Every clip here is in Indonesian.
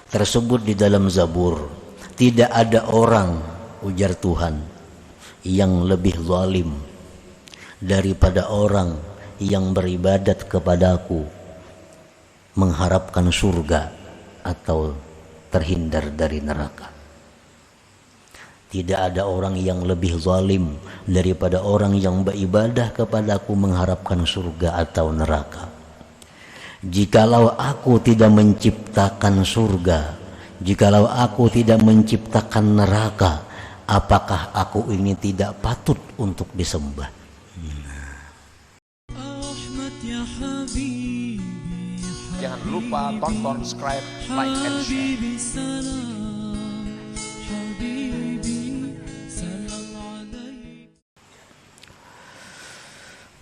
tersebut di dalam Zabur, tidak ada orang, ujar Tuhan, yang lebih zalim daripada orang yang beribadat kepadaku mengharapkan surga atau terhindar dari neraka. Tidak ada orang yang lebih zalim daripada orang yang beribadah kepadaku mengharapkan surga atau neraka. Jikalau aku tidak menciptakan surga, jikalau aku tidak menciptakan neraka, apakah aku ini tidak patut untuk disembah? Jangan lupa tonton, subscribe, like, and share.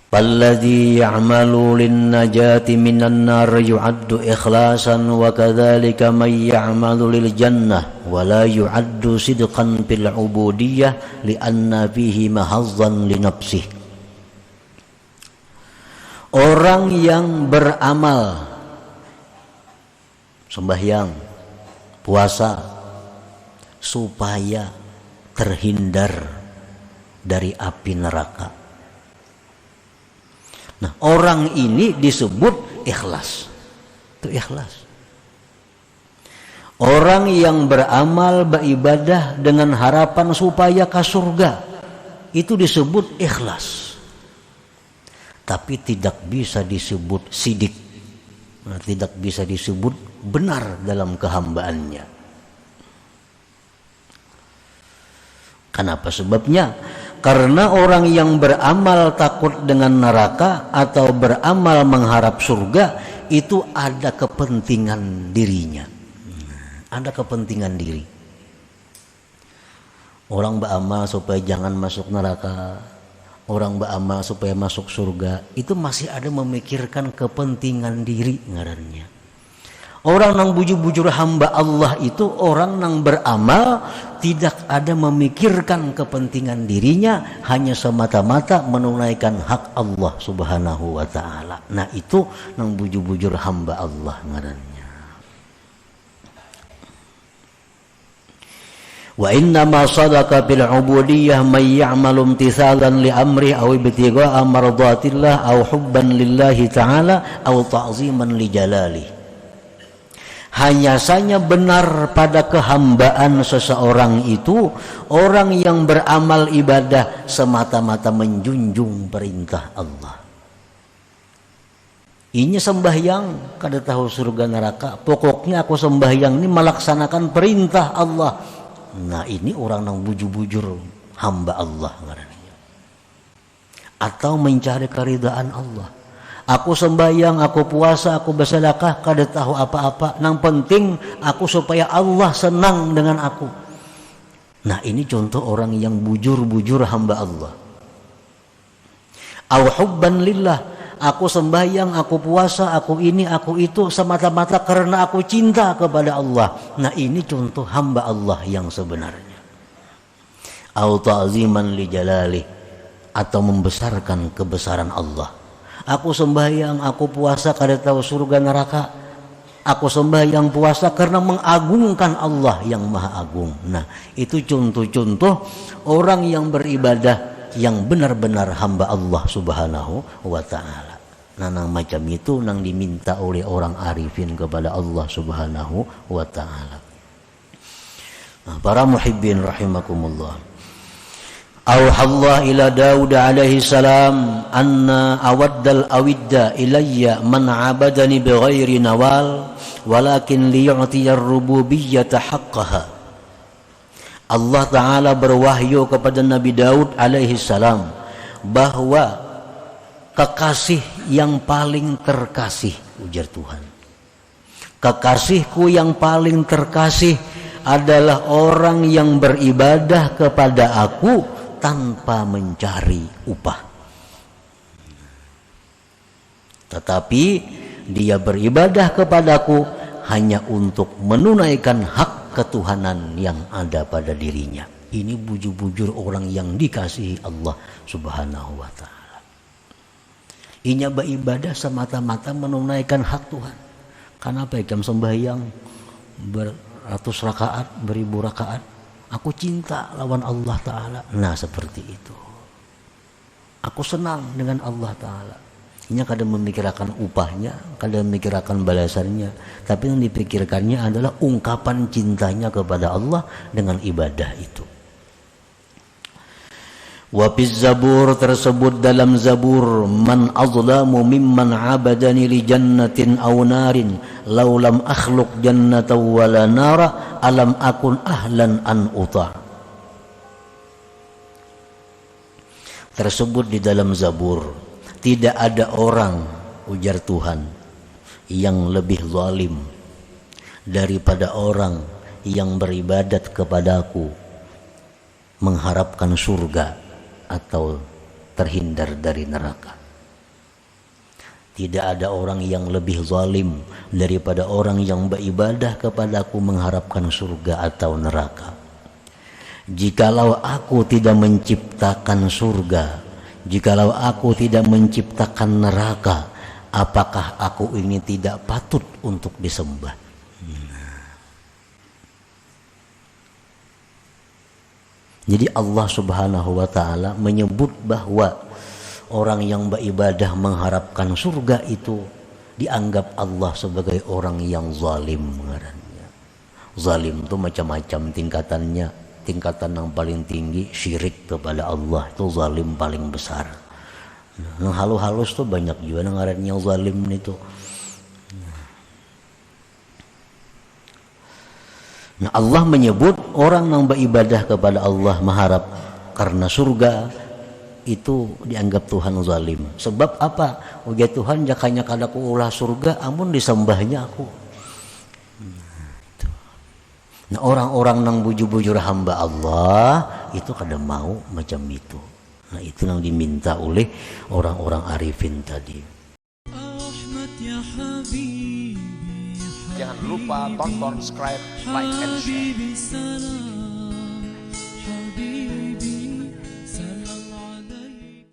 فالذي يعمل للنجاة من النار يعد إخلاصا وكذلك من يعمل للجنة ولا يعد صدقا في العبودية لأن فيه محظا لنفسه. Orang yang beramal sembahyang, puasa supaya terhindar dari api neraka. Nah, orang ini disebut ikhlas. Itu ikhlas. Orang yang beramal, beribadah dengan harapan supaya ke surga, itu disebut ikhlas. Tapi tidak bisa disebut sidik. Nah, tidak bisa disebut benar dalam kehambaannya. Kenapa sebabnya? Karena orang yang beramal takut dengan neraka atau beramal mengharap surga itu ada kepentingan dirinya. Ada kepentingan diri. Orang beramal supaya jangan masuk neraka, orang beramal supaya masuk surga, itu masih ada memikirkan kepentingan diri ngarannya. Orang nang bujur-bujur hamba Allah itu orang nang beramal tidak ada memikirkan kepentingan dirinya, hanya semata-mata menunaikan hak Allah Subhanahu wa taala. Nah, itu nang bujur-bujur hamba Allah ngarannya. Wa inna ma sadaqa bil ubudiyyah may ya'malu imtithalan li amri aw ibtigha'a mardatillah aw hubban lillahi ta'ala aw ta'ziman li jalalihi. Hanya saja benar pada kehambaan seseorang itu orang yang beramal ibadah semata-mata menjunjung perintah Allah. Ini sembahyang kada tahu surga neraka, pokoknya aku sembahyang ini melaksanakan perintah Allah. Nah, ini orang yang bujur-bujur hamba Allah. Atau mencari keridaan Allah. Aku sembahyang, aku puasa, aku bersedekah, kada tahu apa-apa. Yang penting aku supaya Allah senang dengan aku. Nah, ini contoh orang yang bujur-bujur hamba Allah. Au hubban lillah, aku sembahyang, aku puasa, aku ini, aku itu semata-mata karena aku cinta kepada Allah. Nah, ini contoh hamba Allah yang sebenarnya. Au ta'ziman li jalali, atau membesarkan kebesaran Allah. Aku sembahyang, aku puasa kada tahu surga neraka. Aku sembahyang puasa karena mengagungkan Allah yang Maha Agung. Nah, itu contoh-contoh orang yang beribadah yang benar-benar hamba Allah Subhanahu wa taala. Nah, nang macam itu nang diminta oleh orang arifin kepada Allah Subhanahu wa taala. Nah, para muhibbin rahimakumullah. Auhallah ila Daud alaihi salam anna awaddal awidda ilayya man abadani bighairi nawal walakin liyu'tiyar rububiyyata haqqaha. Allah Ta'ala berwahyu kepada Nabi Daud alaihi salam bahwa kekasih yang paling terkasih, ujar Tuhan, kekasihku yang paling terkasih adalah orang yang beribadah kepada aku tanpa mencari upah. Tetapi dia beribadah kepadaku hanya untuk menunaikan hak ketuhanan yang ada pada dirinya. Ini bujur-bujur orang yang dikasihi Allah Subhanahu wa ta'ala. Inya beribadah semata-mata menunaikan hak Tuhan. Kenapa ikam sembahyang? beratus rakaat, beribu rakaat, aku cinta lawan Allah Ta'ala. Nah seperti itu. Aku senang dengan Allah Ta'ala. Ini kadang memikirkan upahnya, kadang memikirkan balasannya, tapi yang dipikirkannya adalah ungkapan cintanya kepada Allah dengan ibadah itu. Wa fiz zabur, tersebut dalam zabur, man azlamu mimman abadani li jannatin aw narin law lam akhluq jannatan wala nara alam akun ahlan an uta. Tersebut di dalam zabur, tidak ada orang, ujar Tuhan, yang lebih zalim daripada orang yang beribadat kepadaku mengharapkan surga atau terhindar dari neraka. Tidak ada orang yang lebih zalim daripada orang yang beribadah kepadaku mengharapkan surga atau neraka. Jikalau aku tidak menciptakan surga, jikalau aku tidak menciptakan neraka, apakah aku ini tidak patut untuk disembah? Jadi Allah Subhanahu wa Ta'ala menyebut bahwa orang yang beribadah mengharapkan surga itu dianggap Allah sebagai orang yang zalim. Zalim itu macam-macam tingkatannya. Tingkatan yang paling tinggi syirik kepada Allah, itu zalim paling besar. Yang halus-halus tuh banyak juga ngarannya zalim itu. Nah, Allah menyebut orang yang beribadah kepada Allah mengharap karena surga itu dianggap Tuhan zalim. Sebab apa? Ujar Tuhan jakanya kadaku ulah surga amun disembahnya aku. Nah, orang-orang yang bujur-bujur hamba Allah itu kadang mau macam itu. Nah, itu yang diminta oleh orang-orang arifin tadi. Jangan lupa tonton, subscribe, like, and share.